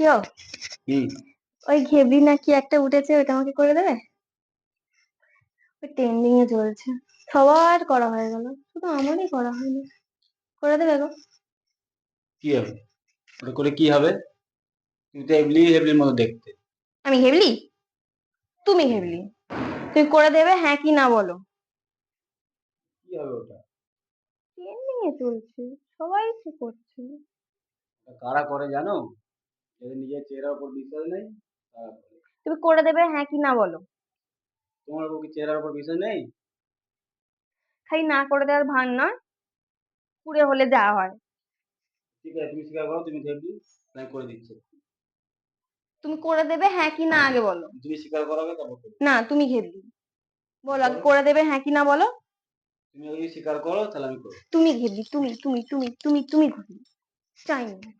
কেউ হুম ওই ঘেবড়ি না কি একটা উঠেছে, ওটা আমাকে করে দেবে? ওই ট্রেন্ডিং এ চলছে, সবার করা হয়ে গেল, শুধু আমারই করা হয়নি। করে দেবে গো? কি হবে? ওটা করে কি হবে? তুমি তো এবলি এবলির মতো দেখতে। আমি হেবলি? তুমি হেবলি। তুমি করে দেবে হ্যাঁ কি না বলো। কি হবে ওটা? ট্রেন্ডিং এ চলছে, সবাই তো করছে। ওটা কারা করে জানো? যাদের নিজের চেহারার উপর বিশ্বাস নেই তারা করে। তুমি করে দেবে হ্যাঁ কি না বলো। তোমার উপর কি চেহারার উপর বিশ্বাস নেই? খালি না করে দেওয়ার ভান নয়, পুড়ে হলে যা হয়। ঠিক আছে, তুমি স্বীকার করো তুমি এবলি, আমি করে দিচ্ছি। তুমি করে দেবে হ্যাঁ কি না আগে বলো। তুমি স্বীকার করাবে তারপর করবো। না, তুমি ঘেবলি। তুমি বলো আগে, করো। করে দেবে হ্যাঁ কি না বলো। তুমি যদি স্বীকার করো তাহলে আমি করবো। তুমি ঘেবলি, তুমি ঘেবলি, চাই না।